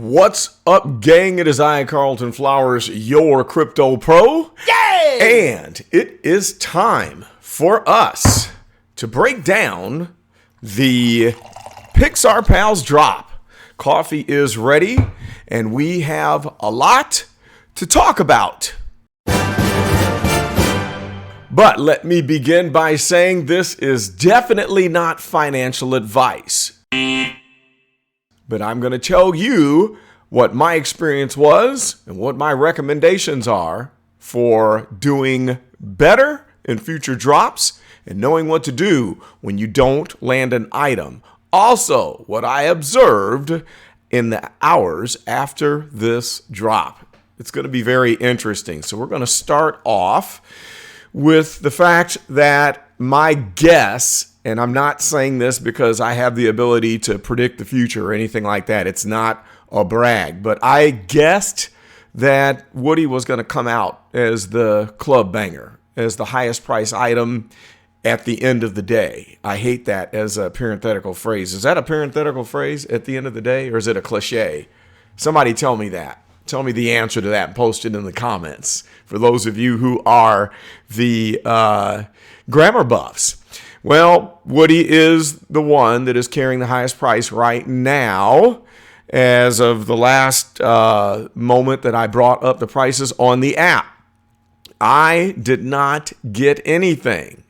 What's up, gang? It is I, Carlton Flowers, your crypto pro. Yay! And it is time for us to break down the Pixar Pals drop. Coffee is ready, and we have a lot to talk about. But let me begin by saying this is definitely not financial advice. But I'm going to tell you what my experience was and what my recommendations are for doing better in future drops and knowing what to do when you don't land an item. Also, what I observed in the hours after this drop. It's going to be very interesting. So we're going to start off with the fact that my guess, and I'm not saying this because I have the ability to predict the future or anything like that. It's not a brag, but I guessed that Woody was going to come out as the club banger, as the highest price item at the end of the day. I hate that as a parenthetical phrase. Is that a parenthetical phrase, at the end of the day, or is it a cliche? Somebody tell me that. Tell me the answer to that and post it in the comments for those of you who are the grammar buffs. Well, Woody is the one that is carrying the highest price right now as of the last moment that I brought up the prices on the app. I did not get anything.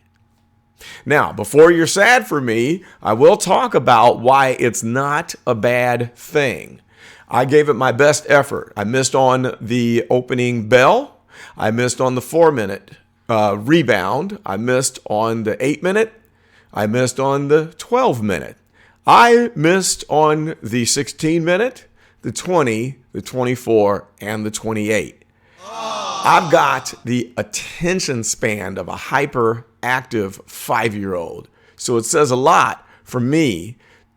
Now, before you're sad for me, I will talk about why it's not a bad thing. I gave it my best effort. I missed on the opening bell. I missed on the 4-minute rebound. I missed on the 8-minute. I missed on the 12-minute. I missed on the 16-minute, the 20, the 24, and the 28. I've got the attention span of a hyperactive 5-year-old. So it says a lot for me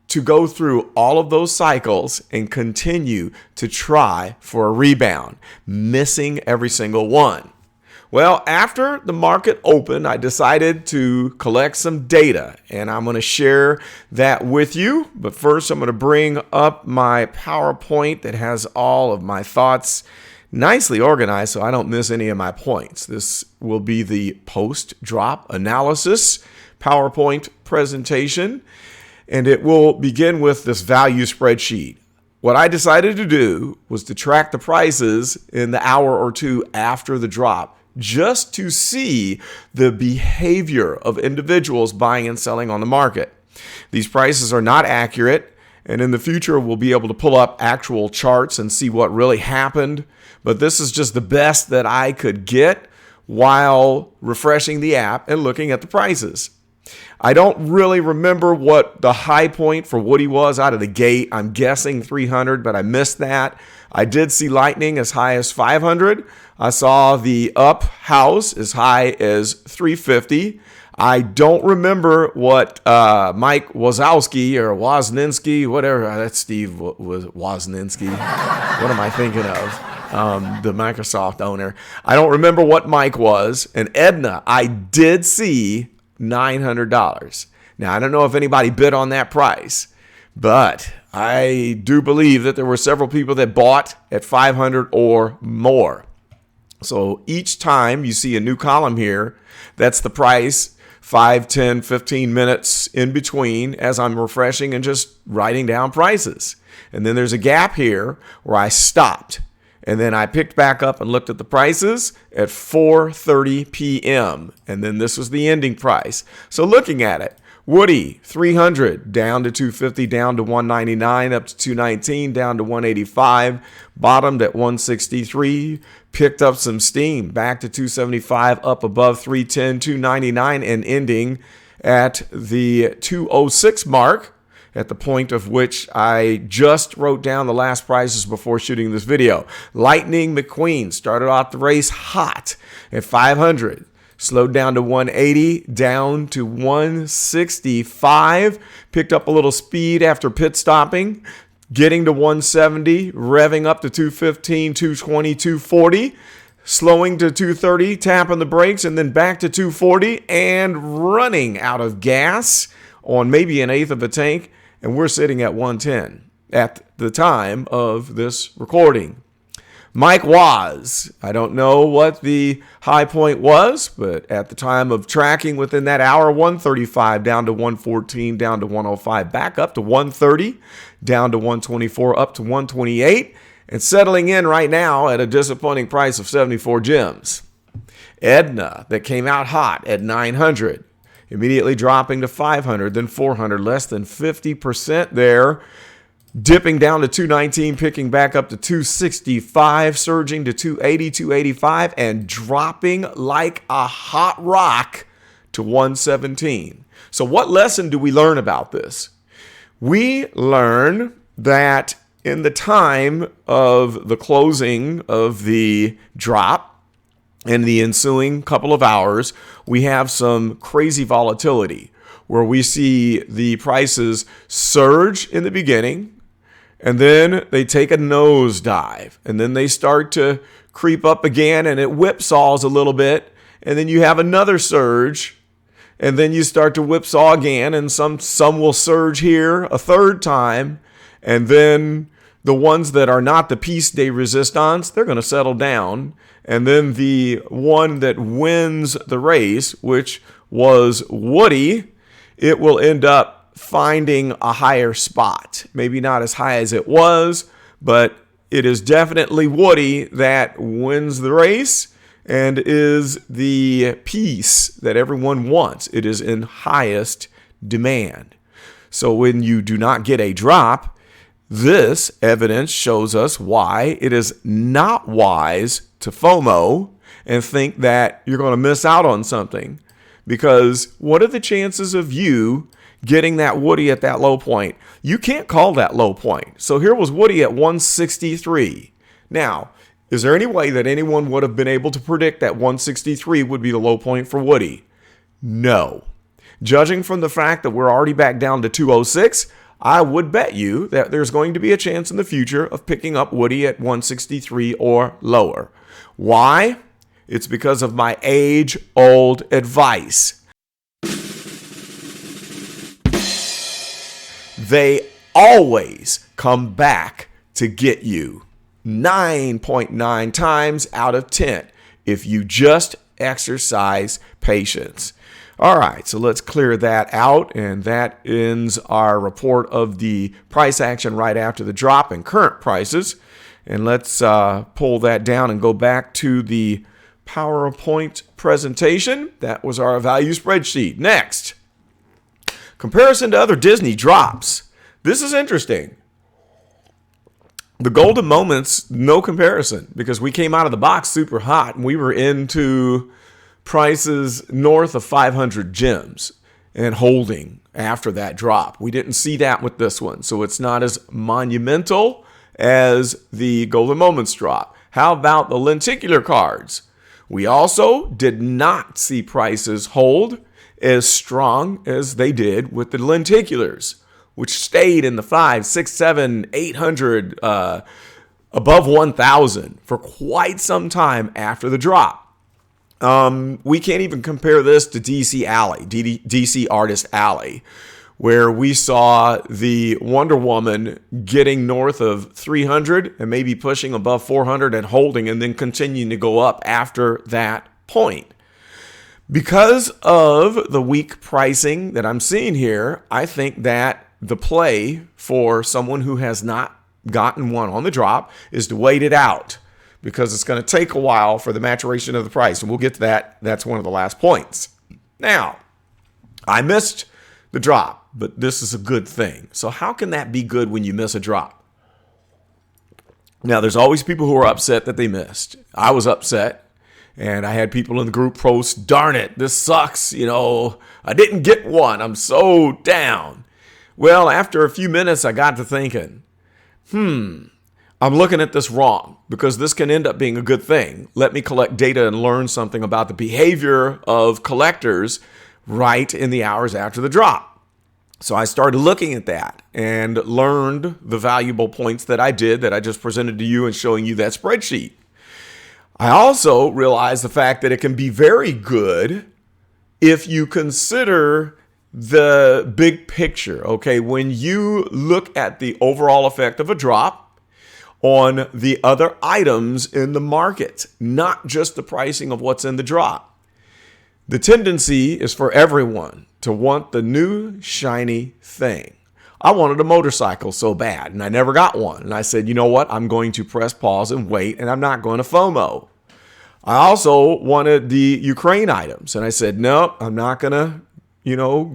to go through all of those cycles and continue to try for a rebound, missing every single one. Well, after the market opened, I decided to collect some data, and I'm going to share that with you. But first, I'm going to bring up my PowerPoint that has all of my thoughts nicely organized so I don't miss any of my points. This will be the post-drop analysis PowerPoint presentation, and it will begin with this value spreadsheet. What I decided to do was to track the prices in the hour or two after the drop, just to see the behavior of individuals buying and selling on the market. These prices are not accurate, and in the future we'll be able to pull up actual charts and see what really happened, but this is just the best that I could get while refreshing the app and looking at the prices. I don't really remember what the high point for Woody was out of the gate. I'm guessing 300, but I missed that. I did see Lightning as high as 500. I saw the Up House as high as 350. I don't remember what Mike Wazowski or Wozniacki, whatever. That's Steve Wozniacki. What am I thinking of? The Microsoft owner. I don't remember what Mike was. And Edna, I did see $900. Now, I don't know if anybody bid on that price, but I do believe that there were several people that bought at 500 or more. So each time you see a new column here, that's the price, 5, 10, 15 minutes in between as I'm refreshing and just writing down prices. And then there's a gap here where I stopped. And then I picked back up and looked at the prices at 4:30 p.m. And then this was the ending price. So looking at it, Woody, 300, down to 250, down to 199, up to 219, down to 185, bottomed at 163, picked up some steam, back to 275, up above 310, 299, and ending at the 206 mark. At the point of which I just wrote down the last prices before shooting this video. Lightning McQueen started off the race hot at 500, slowed down to 180, down to 165, picked up a little speed after pit stopping, getting to 170, revving up to 215, 220, 240, slowing to 230, tapping the brakes, and then back to 240 and running out of gas on maybe 1/8 of a tank. And we're sitting at 110. at the time of this recording. Mike was. I don't know what the high point was, but at the time of tracking within that hour, 135 down to 114, down to 105, back up to 130, down to 124, up to 128, and settling in right now at a disappointing price of 74 gems. Edna, that came out hot at 900, immediately dropping to 500, then 400, less than 50% there. Dipping down to 219, picking back up to 265, surging to 280, 285, and dropping like a hot rock to 117. So what lesson do we learn about this? We learn that in the time of the closing of the drop and the ensuing couple of hours, we have some crazy volatility where we see the prices surge in the beginning, and then they take a nosedive, and then they start to creep up again, and it whipsaws a little bit, and then you have another surge, and then you start to whipsaw again, and some will surge here a third time, and then the ones that are not the piece de resistance, they're going to settle down, and then the one that wins the race, which was Woody, it will end up finding a higher spot. Maybe not as high as it was, but it is definitely Woody that wins the race and is the piece that everyone wants. It is in highest demand. So when you do not get a drop, this evidence shows us why it is not wise to FOMO and think that you're going to miss out on something. Because what are the chances of you getting that Woody at that low point? You can't call that low point. So here was Woody at 163. Now, is there any way that anyone would have been able to predict that 163 would be the low point for Woody? No. Judging from the fact that we're already back down to 206, I would bet you that there's going to be a chance in the future of picking up Woody at 163 or lower. Why? It's because of my age-old advice. They always come back to get you 9.9 times out of 10 if you just exercise patience. All right, so let's clear that out, and that ends our report of the price action right after the drop in current prices. And let's pull that down and go back to the PowerPoint presentation. That was our value spreadsheet. Next, comparison to other Disney drops. This is interesting. The golden moments, no comparison, because we came out of the box super hot and we were into prices north of 500 gems and holding after that drop. We didn't see that with this one, so it's not as monumental as the golden moments drop. How about the lenticular cards? We also did not see prices hold as strong as they did with the lenticulars, which stayed in the 5, 6, 7, 800, above 1,000 for quite some time after the drop. We can't even compare this to DC Alley, DC Artist Alley, where we saw the Wonder Woman getting north of 300 and maybe pushing above 400 and holding and then continuing to go up after that point. Because of the weak pricing that I'm seeing here, I think that the play for someone who has not gotten one on the drop is to wait it out, because it's going to take a while for the maturation of the price. And we'll get to that. That's one of the last points. Now, I missed the drop, but this is a good thing. So how can that be good when you miss a drop? Now, there's always people who are upset that they missed. I was upset, and I had people in the group post, darn it, this sucks. I didn't get one. I'm so down. Well, after a few minutes, I got to thinking, I'm looking at this wrong, because this can end up being a good thing. Let me collect data and learn something about the behavior of collectors right in the hours after the drop. So I started looking at that and learned the valuable points that I did that I just presented to you and showing you that spreadsheet. I also realized the fact that it can be very good if you consider the big picture, okay? When you look at the overall effect of a drop on the other items in the market, not just the pricing of what's in the drop, the tendency is for everyone to want the new shiny thing. I wanted a motorcycle so bad, and I never got one. And I said, you know what? I'm going to press pause and wait, and I'm not going to FOMO. I also wanted the Ukraine items, and I said, nope, I'm not going to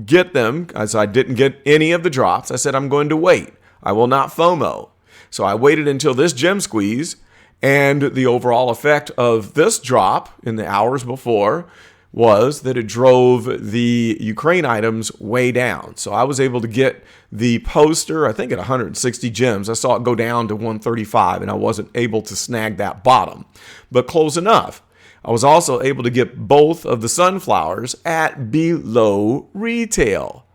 get them, as I didn't get any of the drops. I said, I'm going to wait. I will not FOMO. So I waited until this gem squeeze, and the overall effect of this drop in the hours before was that it drove the Ukraine items way down. So I was able to get the poster, I think at 160 gems. I saw it go down to 135, and I wasn't able to snag that bottom, but close enough. I was also able to get both of the sunflowers at below retail.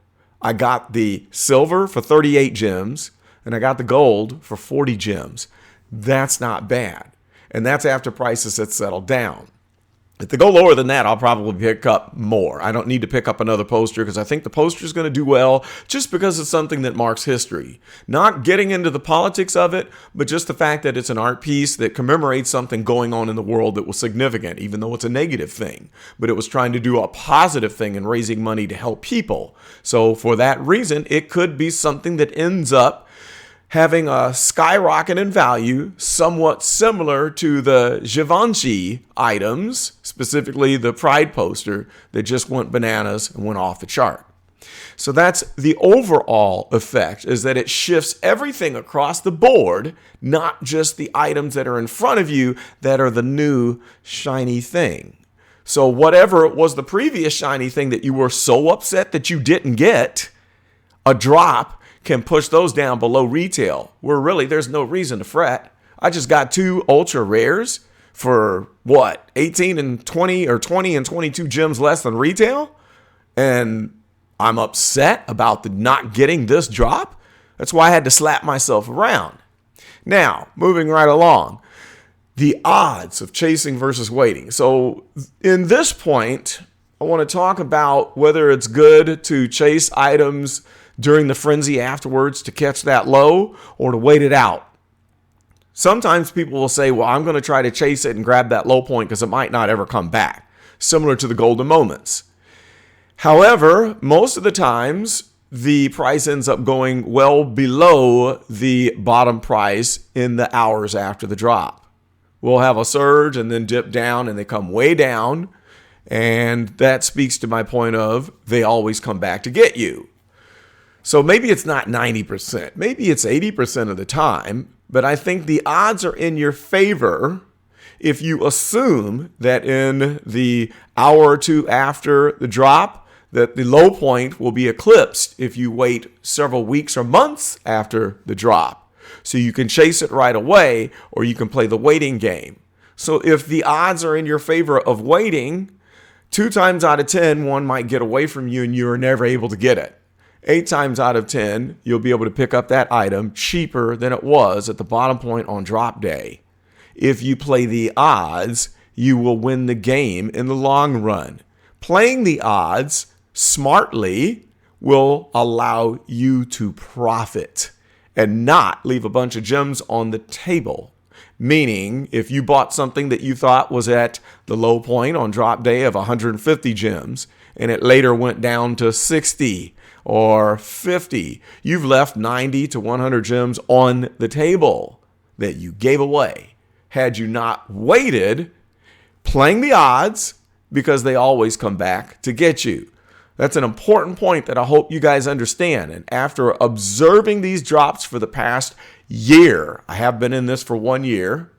I got the silver for 38 gems, and I got the gold for 40 gems. That's not bad. And that's after prices had settled down. If they go lower than that, I'll probably pick up more. I don't need to pick up another poster because I think the poster is going to do well just because it's something that marks history. Not getting into the politics of it, but just the fact that it's an art piece that commemorates something going on in the world that was significant, even though it's a negative thing. But it was trying to do a positive thing and raising money to help people. So for that reason, it could be something that ends up having a skyrocket in value, somewhat similar to the Givenchy items, specifically the Pride poster that just went bananas and went off the chart. So that's the overall effect, is that it shifts everything across the board, not just the items that are in front of you that are the new shiny thing. So whatever was the previous shiny thing that you were so upset that you didn't get, a drop can push those down below retail, where really there's no reason to fret. I just got 2 ultra rares for 18 and 20 or 20 and 22 gems less than retail, and I'm upset about the not getting this drop. That's why I had to slap myself around. Now, moving right along, the odds of chasing versus waiting. So in this point, I want to talk about whether it's good to chase items during the frenzy afterwards to catch that low or to wait it out. Sometimes people will say, well, I'm going to try to chase it and grab that low point because it might not ever come back, similar to the golden moments. However, most of the times, the price ends up going well below the bottom price in the hours after the drop. We'll have a surge and then dip down, and they come way down, and that speaks to my point of they always come back to get you. So maybe it's not 90%, maybe it's 80% of the time, but I think the odds are in your favor if you assume that in the hour or two after the drop, that the low point will be eclipsed if you wait several weeks or months after the drop. So you can chase it right away, or you can play the waiting game. So if the odds are in your favor of waiting, 2 times out of 10, one might get away from you and you're never able to get it. 8 times out of 10, you'll be able to pick up that item cheaper than it was at the bottom point on drop day. If you play the odds, you will win the game in the long run. Playing the odds smartly will allow you to profit and not leave a bunch of gems on the table. Meaning, if you bought something that you thought was at the low point on drop day of 150 gems, and it later went down to 60 or 50, you've left 90 to 100 gems on the table that you gave away had you not waited, playing the odds, because they always come back to get you. That's an important point that I hope you guys understand. And after observing these drops for the past year, I have been in this for 1 year,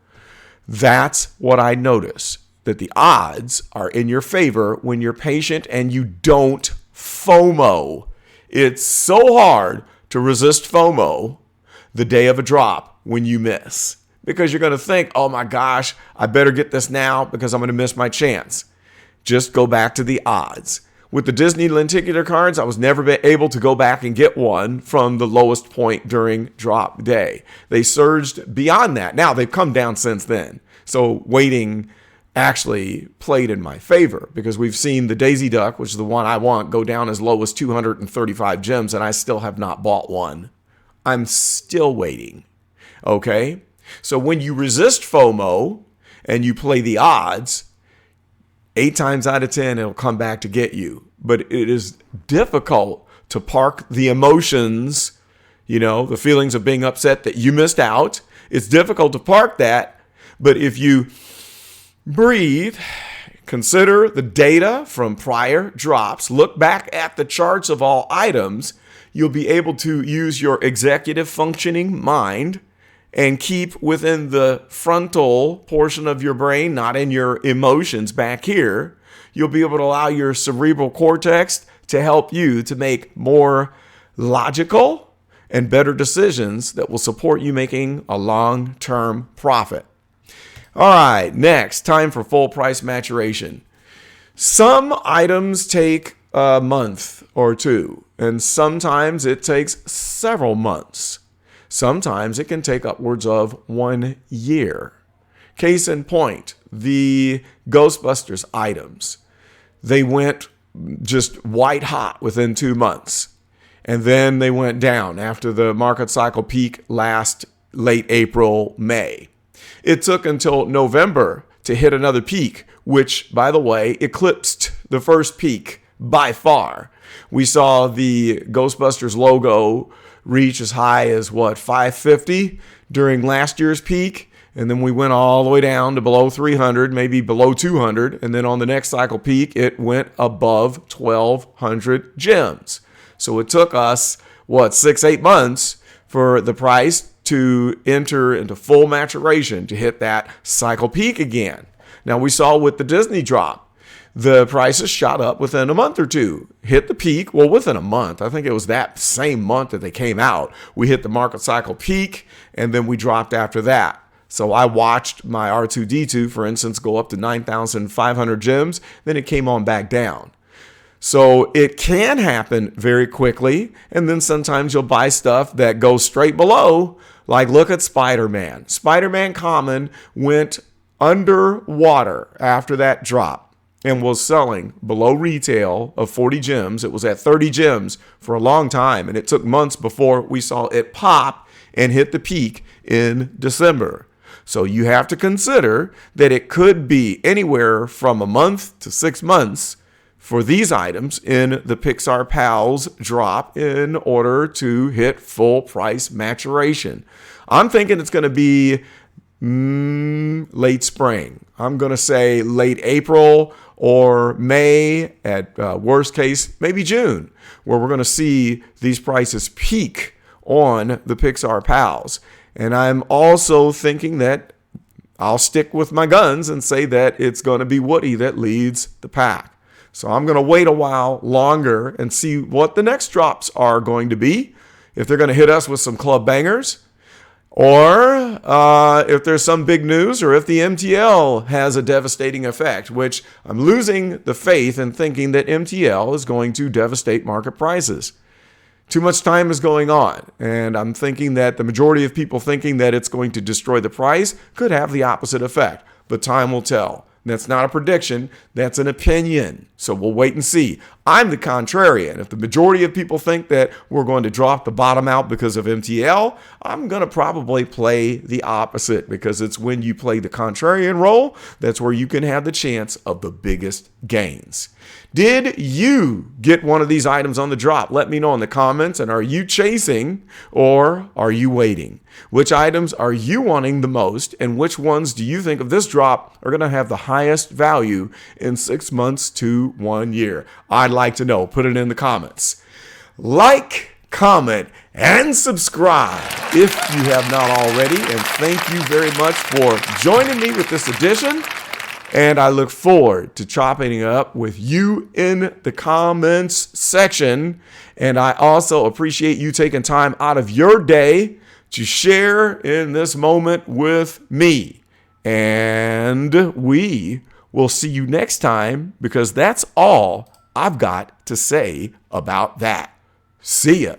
that's what I notice, that the odds are in your favor when you're patient and you don't FOMO. It's so hard to resist FOMO the day of a drop when you miss, because you're going to think, oh my gosh, I better get this now because I'm going to miss my chance. Just go back to the odds. With the Disney lenticular cards, I was never able to go back and get one from the lowest point during drop day. They surged beyond that. Now they've come down since then. So waiting actually played in my favor, because we've seen the Daisy Duck, which is the one I want, go down as low as 235 gems, and I still have not bought one. I'm still waiting. Okay? So when you resist FOMO and you play the odds, 8 times out of 10, it'll come back to get you. But it is difficult to park the emotions, the feelings of being upset that you missed out. It's difficult to park that. But if you breathe, consider the data from prior drops, look back at the charts of all items, you'll be able to use your executive functioning mind and keep within the frontal portion of your brain, not in your emotions back here. You'll be able to allow your cerebral cortex to help you to make more logical and better decisions that will support you making a long-term profit. All right, next, time for full price maturation. Some items take a month or two, and sometimes it takes several months. Sometimes it can take upwards of 1 year. Case in point, the Ghostbusters items. They went just white hot within 2 months. And then they went down after the market cycle peak late April, May. It took until November to hit another peak, which, by the way, eclipsed the first peak by far. We saw the Ghostbusters logo reach as high as, 550 during last year's peak. And then we went all the way down to below 300, maybe below 200. And then on the next cycle peak, it went above 1,200 gems. So it took us, 6-8 months for the price to enter into full maturation to hit that cycle peak again. Now we saw with the Disney drop, the prices shot up within a month or two, hit the peak. Well, within a month, I think it was that same month that they came out, we hit the market cycle peak, and then we dropped after that. So I watched my R2-D2, for instance, go up to 9,500 gems, then it came on back down. So it can happen very quickly, and then sometimes you'll buy stuff that goes straight below, like look at Spider-Man. Spider-Man Common went underwater after that drop and was selling below retail of 40 gems. It was at 30 gems for a long time, and it took months before we saw it pop and hit the peak in December. So you have to consider that it could be anywhere from a month to 6 months for these items in the Pixar Pals drop in order to hit full price maturation. I'm thinking it's going to be late spring. I'm going to say late April or May, at worst case, maybe June, where we're going to see these prices peak on the Pixar Pals. And I'm also thinking that I'll stick with my guns and say that it's going to be Woody that leads the pack. So I'm going to wait a while longer and see what the next drops are going to be, if they're going to hit us with some club bangers, or if there's some big news, or if the MTL has a devastating effect, which I'm losing the faith in thinking that MTL is going to devastate market prices. Too much time is going on, and I'm thinking that the majority of people thinking that it's going to destroy the price could have the opposite effect, but time will tell. That's not a prediction. That's an opinion. So we'll wait and see. I'm the contrarian. If the majority of people think that we're going to drop the bottom out because of MTL, I'm going to probably play the opposite, because it's when you play the contrarian role that's where you can have the chance of the biggest gains. Did you get one of these items on the drop? Let me know in the comments. And are you chasing or are you waiting? Which items are you wanting the most? And which ones do you think of this drop are going to have the highest value in 6 months to 1 year? I'd like to know. Put it in the comments. Like, comment, and subscribe if you have not already. And thank you very much for joining me with this edition. And I look forward to chopping it up with you in the comments section. And I also appreciate you taking time out of your day to share in this moment with me. And we will see you next time, because that's all I've got to say about that. See ya.